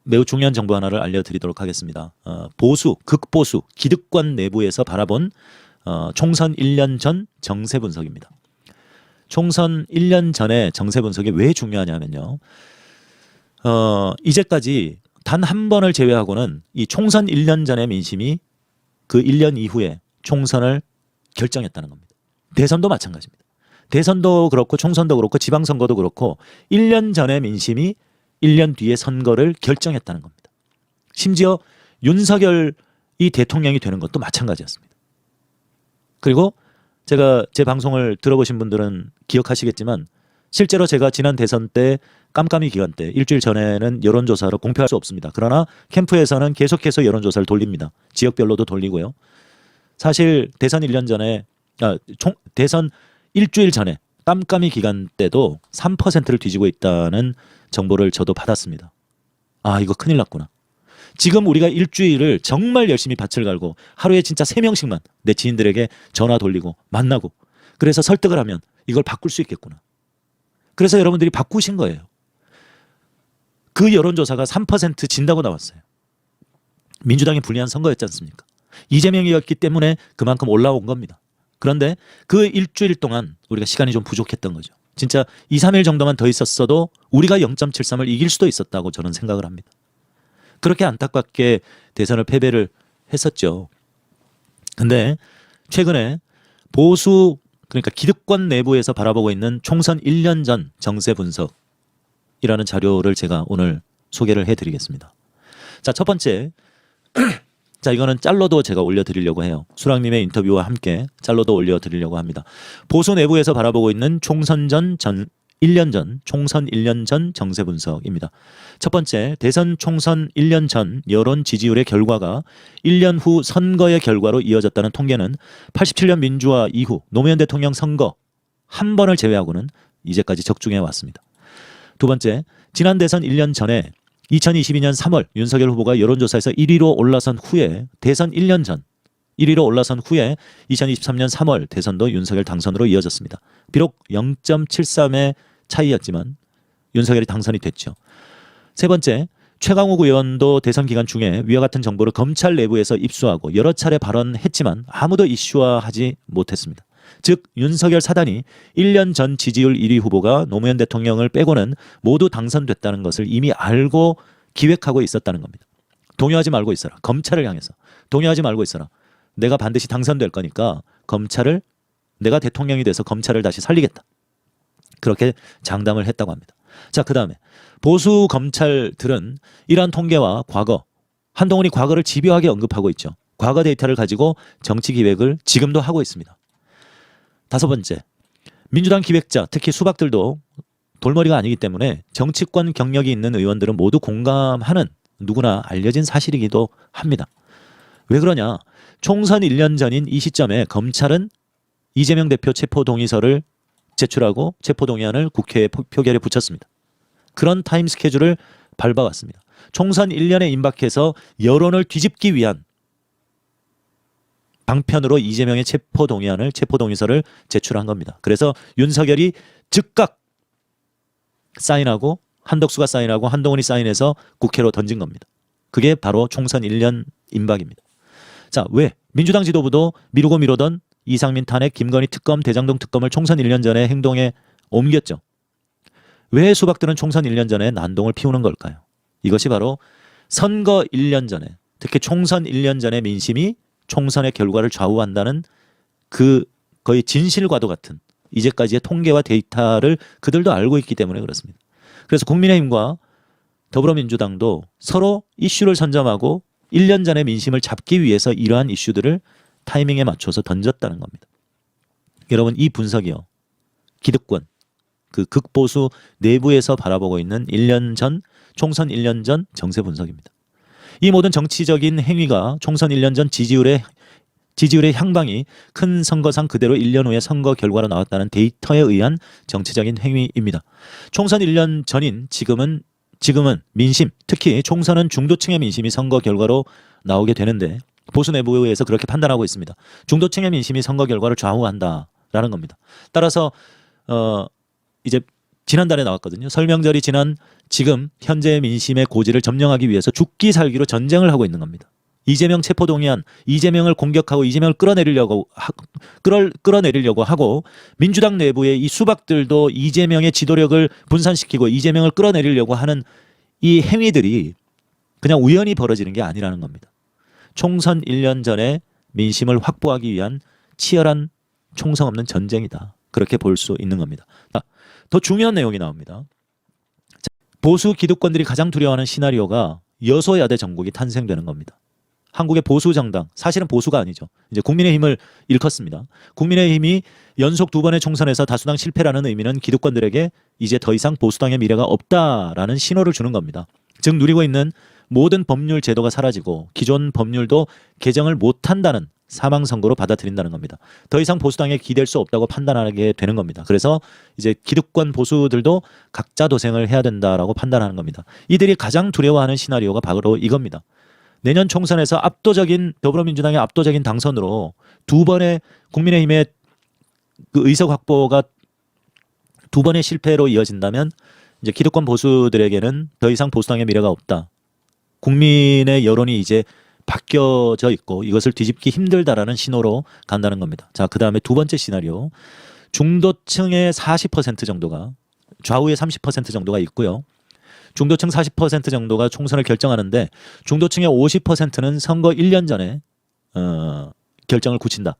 매우 중요한 정보 하나를 알려드리도록 하겠습니다. 보수, 극보수, 기득권 내부에서 바라본 총선 1년 전 정세 분석입니다. 총선 1년 전의 정세 분석이 왜 중요하냐면요. 이제까지 단 한 번을 제외하고는 이 총선 1년 전의 민심이 그 1년 이후에 총선을 결정했다는 겁니다. 대선도 마찬가지입니다. 대선도 그렇고 총선도 그렇고 지방선거도 그렇고 1년 전의 민심이 1년 뒤에 선거를 결정했다는 겁니다. 심지어 윤석열이 대통령이 되는 것도 마찬가지였습니다. 그리고 제가 제 방송을 들어보신 분들은 기억하시겠지만 실제로 제가 지난 대선 때 깜깜이 기간 때 일주일 전에는 여론조사를 공표할 수 없습니다. 그러나 캠프에서는 계속해서 여론조사를 돌립니다. 지역별로도 돌리고요. 사실 대선 1년 전에 대선 일주일 전에 깜깜이 기간 때도 3%를 뒤지고 있다는 정보를 저도 받았습니다. 아, 이거 큰일 났구나. 지금 우리가 일주일을 정말 열심히 밭을 갈고 하루에 진짜 3명씩만 내 지인들에게 전화 돌리고 만나고 그래서 설득을 하면 이걸 바꿀 수 있겠구나. 그래서 여러분들이 바꾸신 거예요. 그 여론조사가 3% 진다고 나왔어요. 민주당이 불리한 선거였지 않습니까? 이재명이었기 때문에 그만큼 올라온 겁니다. 그런데 그 일주일 동안 우리가 시간이 좀 부족했던 거죠. 진짜 2, 3일 정도만 더 있었어도 우리가 0.73을 이길 수도 있었다고 저는 생각을 합니다. 그렇게 안타깝게 대선을 패배를 했었죠. 근데 최근에 보수 그러니까 기득권 내부에서 바라보고 있는 총선 1년 전 정세 분석이라는 자료를 제가 오늘 소개를 해드리겠습니다. 자, 첫 번째 자, 이거는 짤로도 제가 올려드리려고 해요. 수락님의 인터뷰와 함께 짤로도 올려드리려고 합니다. 보수 내부에서 바라보고 있는 총선 1년 전, 총선 1년 전 정세 분석입니다. 첫 번째, 대선 총선 1년 전 여론 지지율의 결과가 1년 후 선거의 결과로 이어졌다는 통계는 87년 민주화 이후 노무현 대통령 선거 한 번을 제외하고는 이제까지 적중해 왔습니다. 두 번째, 지난 대선 1년 전에 2022년 3월 윤석열 후보가 여론조사에서 1위로 올라선 후에 대선 1년 전 1위로 올라선 후에 2023년 3월 대선도 윤석열 당선으로 이어졌습니다. 비록 0.73의 차이였지만 윤석열이 당선이 됐죠. 세 번째, 최강욱 의원도 대선 기간 중에 위와 같은 정보를 검찰 내부에서 입수하고 여러 차례 발언했지만 아무도 이슈화하지 못했습니다. 즉 윤석열 사단이 1년 전 지지율 1위 후보가 노무현 대통령을 빼고는 모두 당선됐다는 것을 이미 알고 기획하고 있었다는 겁니다. 동요하지 말고 있어라. 검찰을 향해서. 동요하지 말고 있어라. 내가 반드시 당선될 거니까 검찰을 내가 대통령이 돼서 검찰을 다시 살리겠다. 그렇게 장담을 했다고 합니다. 자, 그 다음에 보수 검찰들은 이러한 통계와 과거 한동훈이 과거를 집요하게 언급하고 있죠. 과거 데이터를 가지고 정치 기획을 지금도 하고 있습니다. 다섯 번째, 민주당 기획자 특히 수박들도 돌머리가 아니기 때문에 정치권 경력이 있는 의원들은 모두 공감하는 누구나 알려진 사실이기도 합니다. 왜 그러냐? 총선 1년 전인 이 시점에 검찰은 이재명 대표 체포동의서를 제출하고 체포동의안을 국회에 표결에 붙였습니다. 그런 타임 스케줄을 밟아왔습니다. 총선 1년에 임박해서 여론을 뒤집기 위한 방편으로 이재명의 체포동의서를 제출한 겁니다. 그래서 윤석열이 즉각 사인하고 한덕수가 사인하고 한동훈이 사인해서 국회로 던진 겁니다. 그게 바로 총선 1년 임박입니다. 자, 왜? 민주당 지도부도 미루고 미루던 이상민 탄핵, 김건희 특검, 대장동 특검을 총선 1년 전에 행동에 옮겼죠. 왜 수박들은 총선 1년 전에 난동을 피우는 걸까요? 이것이 바로 선거 1년 전에 특히 총선 1년 전의 민심이 총선의 결과를 좌우한다는 그 거의 진실과도 같은 이제까지의 통계와 데이터를 그들도 알고 있기 때문에 그렇습니다. 그래서 국민의힘과 더불어민주당도 서로 이슈를 선점하고 1년 전의 민심을 잡기 위해서 이러한 이슈들을 타이밍에 맞춰서 던졌다는 겁니다. 여러분, 이 분석이요. 기득권, 그 극보수 내부에서 바라보고 있는 1년 전, 총선 1년 전 정세 분석입니다. 이 모든 정치적인 행위가 총선 1년 전 지지율의 향방이 큰 선거상 그대로 1년 후에 선거 결과로 나왔다는 데이터에 의한 정치적인 행위입니다. 총선 1년 전인 지금은 민심, 특히 총선은 중도층의 민심이 선거 결과로 나오게 되는데 보수 내부에서 그렇게 판단하고 있습니다. 중도층의 민심이 선거 결과를 좌우한다라는 겁니다. 따라서 이제 지난달에 나왔거든요. 설명절이 지난 지금 현재 민심의 고지를 점령하기 위해서 죽기 살기로 전쟁을 하고 있는 겁니다. 이재명 체포동의안, 이재명을 공격하고 이재명을 끌어내리려고 하고 민주당 내부의 이 수박들도 이재명의 지도력을 분산시키고 이재명을 끌어내리려고 하는 이 행위들이 그냥 우연히 벌어지는 게 아니라는 겁니다. 총선 1년 전에 민심을 확보하기 위한 치열한 총성 없는 전쟁이다. 그렇게 볼 수 있는 겁니다. 더 중요한 내용이 나옵니다. 보수 기득권들이 가장 두려워하는 시나리오가 여소야대 정국이 탄생되는 겁니다. 한국의 보수 정당, 사실은 보수가 아니죠. 이제 국민의힘을 일컫습니다. 국민의힘이 연속 2번의 총선에서 다수당 실패라는 의미는 기득권들에게 이제 더 이상 보수당의 미래가 없다라는 신호를 주는 겁니다. 즉 누리고 있는 모든 법률 제도가 사라지고 기존 법률도 개정을 못한다는 사망선고로 받아들인다는 겁니다. 더 이상 보수당에 기댈 수 없다고 판단하게 되는 겁니다. 그래서 이제 기득권 보수들도 각자 도생을 해야 된다라고 판단하는 겁니다. 이들이 가장 두려워하는 시나리오가 바로 이겁니다. 내년 총선에서 압도적인 더불어민주당의 압도적인 당선으로 2번의 국민의힘의 그 의석 확보가 2번의 실패로 이어진다면 이제 기득권 보수들에게는 더 이상 보수당의 미래가 없다. 국민의 여론이 이제 바뀌어져 있고 이것을 뒤집기 힘들다라는 신호로 간다는 겁니다. 자, 그다음에 두 번째 시나리오. 중도층의 40% 정도가 좌우의 30% 정도가 있고요. 중도층 40% 정도가 총선을 결정하는데 중도층의 50%는 선거 1년 전에 결정을 굳힌다.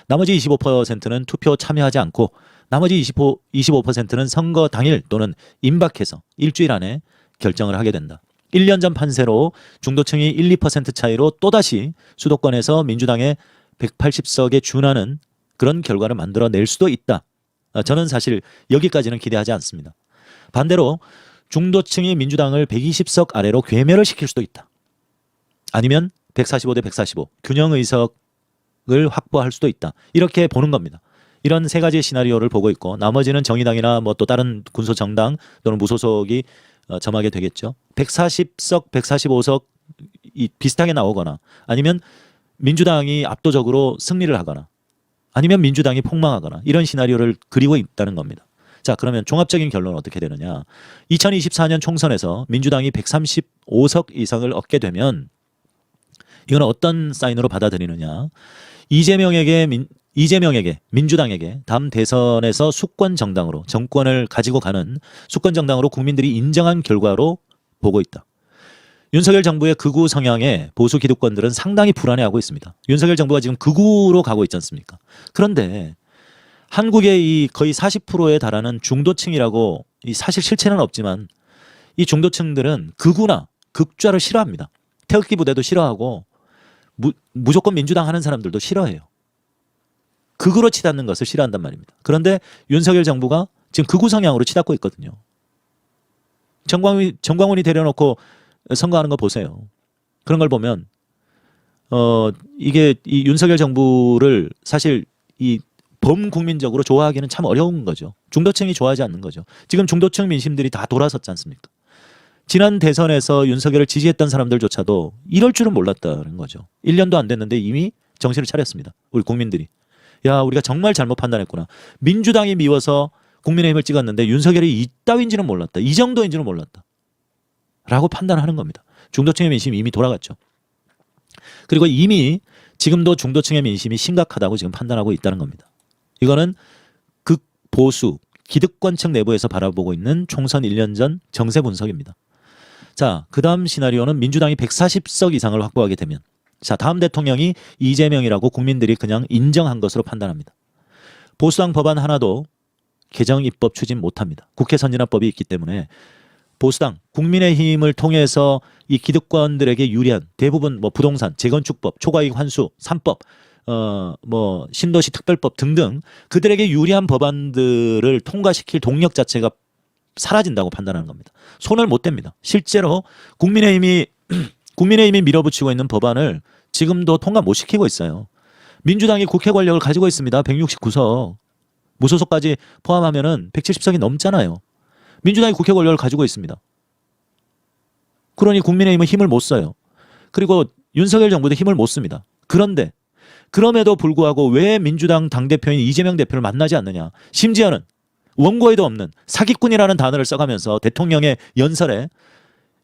나머지 25%는 투표 참여하지 않고 나머지 25%는 선거 당일 또는 임박해서 일주일 안에 결정을 하게 된다. 1년 전 판세로 중도층이 1, 2% 차이로 또다시 수도권에서 민주당의 180석에 준하는 그런 결과를 만들어낼 수도 있다. 저는 사실 여기까지는 기대하지 않습니다. 반대로 중도층이 민주당을 120석 아래로 괴멸을 시킬 수도 있다. 아니면 145대 145 균형 의석을 확보할 수도 있다. 이렇게 보는 겁니다. 이런 세 가지의 시나리오를 보고 있고 나머지는 정의당이나 뭐 또 다른 군소 정당 또는 무소속이 점하게 되겠죠. 140석, 145석 비슷하게 나오거나 아니면 민주당이 압도적으로 승리를 하거나 아니면 민주당이 폭망하거나 이런 시나리오를 그리고 있다는 겁니다. 자, 그러면 종합적인 결론은 어떻게 되느냐. 2024년 총선에서 민주당이 135석 이상을 얻게 되면 이건 어떤 사인으로 받아들이느냐. 이재명에게 민주당에게 다음 대선에서 수권 정당으로 정권을 가지고 가는 수권 정당으로 국민들이 인정한 결과로 보고 있다. 윤석열 정부의 극우 성향에 보수 기득권들은 상당히 불안해하고 있습니다. 윤석열 정부가 지금 극우로 가고 있지 않습니까? 그런데 한국의 이 거의 40%에 달하는 중도층이라고 이 사실 실체는 없지만 이 중도층들은 극우나 극좌를 싫어합니다. 태극기 부대도 싫어하고 무조건 민주당 하는 사람들도 싫어해요. 극으로 치닫는 것을 싫어한단 말입니다. 그런데 윤석열 정부가 지금 극우 성향으로 치닫고 있거든요. 정광훈이 데려놓고 선거하는 거 보세요. 그런 걸 보면 이게 이 윤석열 정부를 사실 이 범국민적으로 좋아하기는 참 어려운 거죠. 중도층이 좋아하지 않는 거죠. 지금 중도층 민심들이 다 돌아섰지 않습니까? 지난 대선에서 윤석열을 지지했던 사람들조차도 이럴 줄은 몰랐다는 거죠. 1년도 안 됐는데 이미 정신을 차렸습니다. 우리 국민들이. 야, 우리가 정말 잘못 판단했구나. 민주당이 미워서 국민의힘을 찍었는데 윤석열이 이따윈지는 몰랐다. 이 정도인지는 몰랐다. 라고 판단하는 겁니다. 중도층의 민심이 이미 돌아갔죠. 그리고 이미 지금도 중도층의 민심이 심각하다고 지금 판단하고 있다는 겁니다. 이거는 극보수 기득권층 내부에서 바라보고 있는 총선 1년 전 정세 분석입니다. 자, 그 다음 시나리오는 민주당이 140석 이상을 확보하게 되면 자, 다음 대통령이 이재명이라고 국민들이 그냥 인정한 것으로 판단합니다. 보수당 법안 하나도 개정 입법 추진 못합니다. 국회 선진화법이 있기 때문에 보수당 국민의힘을 통해서 이 기득권들에게 유리한 대부분 뭐 부동산, 재건축법, 초과이익 환수, 3법, 뭐 신도시 특별법 등등 그들에게 유리한 법안들을 통과시킬 동력 자체가 사라진다고 판단하는 겁니다. 손을 못 댑니다. 실제로 국민의힘이 밀어붙이고 있는 법안을 지금도 통과 못 시키고 있어요. 민주당이 국회 권력을 가지고 있습니다. 169석. 무소속까지 포함하면은 170석이 넘잖아요. 민주당이 국회 권력을 가지고 있습니다. 그러니 국민의힘은 힘을 못 써요. 그리고 윤석열 정부도 힘을 못 씁니다. 그런데 그럼에도 불구하고 왜 민주당 당대표인 이재명 대표를 만나지 않느냐. 심지어는 원고에도 없는 사기꾼이라는 단어를 써가면서 대통령의 연설에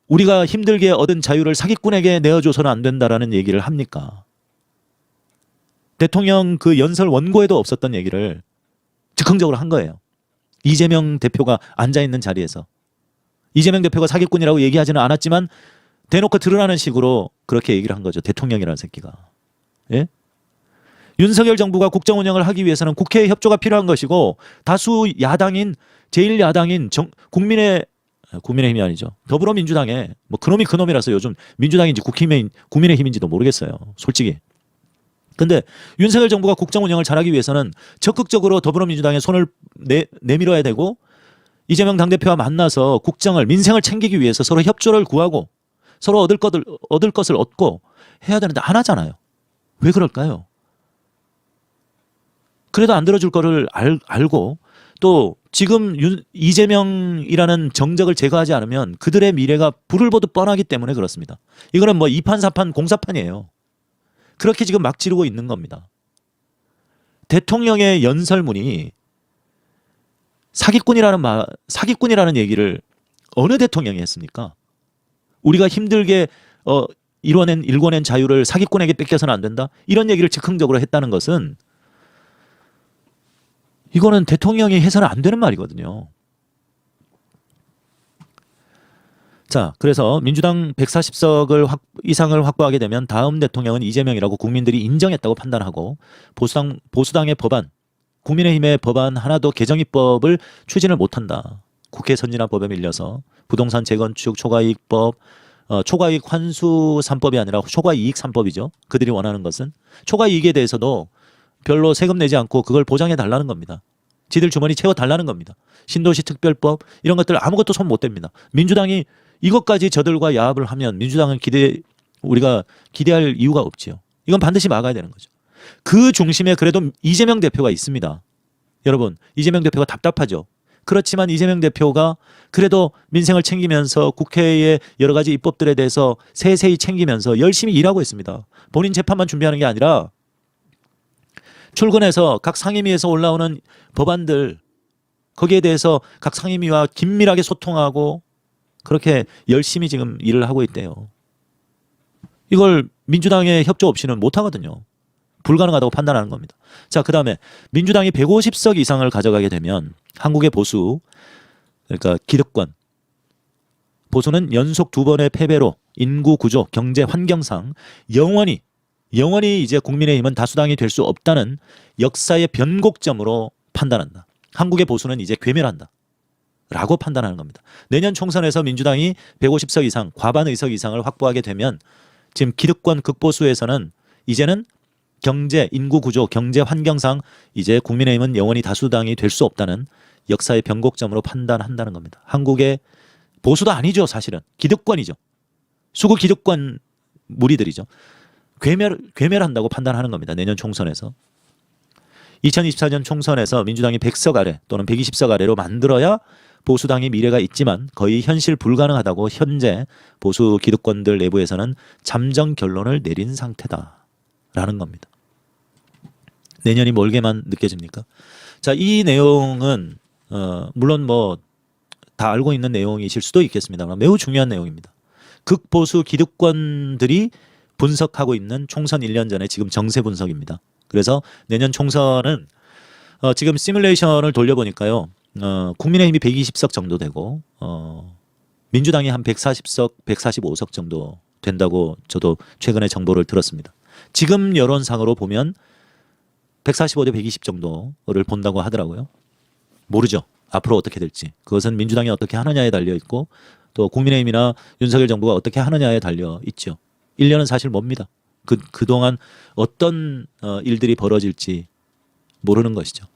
우리가 힘들게 얻은 자유를 사기꾼에게 내어줘서는 안 된다라는 얘기를 합니까? 대통령 그 연설 원고에도 없었던 얘기를 즉흥적으로 한 거예요. 이재명 대표가 앉아있는 자리에서. 이재명 대표가 사기꾼이라고 얘기하지는 않았지만 대놓고 드러나는 식으로 그렇게 얘기를 한 거죠. 대통령이라는 새끼가. 예? 윤석열 정부가 국정 운영을 하기 위해서는 국회의 협조가 필요한 것이고 다수 야당인 제1야당인 국민의힘이 아니죠. 더불어민주당에 뭐 그놈이 그놈이라서 요즘 민주당인지 국민의힘인지도 모르겠어요. 솔직히. 근데 윤석열 정부가 국정 운영을 잘하기 위해서는 적극적으로 더불어민주당의 손을 내밀어야 되고 이재명 당대표와 만나서 국정을 민생을 챙기기 위해서 서로 협조를 구하고 서로 얻을 것을 얻고 해야 되는데 안 하잖아요. 왜 그럴까요? 그래도 안 들어줄 거를 알고 또 지금 이재명이라는 정적을 제거하지 않으면 그들의 미래가 불을 보듯 뻔하기 때문에 그렇습니다. 이거는 뭐 2판, 4판, 공사판이에요. 그렇게 지금 막 지르고 있는 겁니다. 대통령의 연설문이 사기꾼이라는 얘기를 어느 대통령이 했습니까? 우리가 힘들게 일궈낸 자유를 사기꾼에게 뺏겨서는 안 된다? 이런 얘기를 즉흥적으로 했다는 것은 이거는 대통령이 해서는 안 되는 말이거든요. 자, 그래서 민주당 140석을 이상을 확보하게 되면 다음 대통령은 이재명이라고 국민들이 인정했다고 판단하고 보수당의 법안, 국민의힘의 법안 하나도 개정 입법을 추진을 못한다. 국회 선진화 법에 밀려서 부동산 재건축 초과이익법, 초과이익 환수 3법이 아니라 초과이익 3법이죠. 그들이 원하는 것은 초과이익에 대해서도 별로 세금 내지 않고 그걸 보장해 달라는 겁니다. 지들 주머니 채워 달라는 겁니다. 신도시 특별법 이런 것들 아무것도 손 못 댑니다. 민주당이 이것까지 저들과 야합을 하면 민주당은 우리가 기대할 이유가 없지요. 이건 반드시 막아야 되는 거죠. 그 중심에 그래도 이재명 대표가 있습니다. 여러분, 이재명 대표가 답답하죠. 그렇지만 이재명 대표가 그래도 민생을 챙기면서 국회의 여러 가지 입법들에 대해서 세세히 챙기면서 열심히 일하고 있습니다. 본인 재판만 준비하는 게 아니라 출근해서 각 상임위에서 올라오는 법안들 거기에 대해서 각 상임위와 긴밀하게 소통하고 그렇게 열심히 지금 일을 하고 있대요. 이걸 민주당의 협조 없이는 못하거든요. 불가능하다고 판단하는 겁니다. 자, 그 다음에 민주당이 150석 이상을 가져가게 되면 한국의 보수, 그러니까 기득권, 보수는 연속 2번의 패배로 인구 구조, 경제 환경상 영원히 이제 국민의힘은 다수당이 될 수 없다는 역사의 변곡점으로 판단한다. 한국의 보수는 이제 괴멸한다. 라고 판단하는 겁니다. 내년 총선에서 민주당이 150석 이상, 과반 의석 이상을 확보하게 되면 지금 기득권 극보수에서는 이제는 경제, 인구 구조, 경제 환경상 이제 국민의힘은 영원히 다수당이 될 수 없다는 역사의 변곡점으로 판단한다는 겁니다. 한국의 보수도 아니죠, 사실은. 기득권이죠. 수구 기득권 무리들이죠. 괴멸한다고 판단하는 겁니다. 내년 총선에서. 2024년 총선에서 민주당이 100석 아래 또는 120석 아래로 만들어야 보수당의 미래가 있지만 거의 현실 불가능하다고 현재 보수 기득권들 내부에서는 잠정 결론을 내린 상태다라는 겁니다. 내년이 멀게만 느껴집니까? 자, 이 내용은 물론 뭐 다 알고 있는 내용이실 수도 있겠습니다만 매우 중요한 내용입니다. 극보수 기득권들이 분석하고 있는 총선 1년 전에 지금 정세 분석입니다. 그래서 내년 총선은 지금 시뮬레이션을 돌려보니까요. 국민의힘이 120석 정도 되고 민주당이 한 140석, 145석 정도 된다고 저도 최근에 정보를 들었습니다. 지금 여론상으로 보면 145 대 120 정도를 본다고 하더라고요. 모르죠. 앞으로 어떻게 될지. 그것은 민주당이 어떻게 하느냐에 달려 있고 또 국민의힘이나 윤석열 정부가 어떻게 하느냐에 달려 있죠. 1년은 사실 뭡니다. 그동안 어떤 일들이 벌어질지 모르는 것이죠.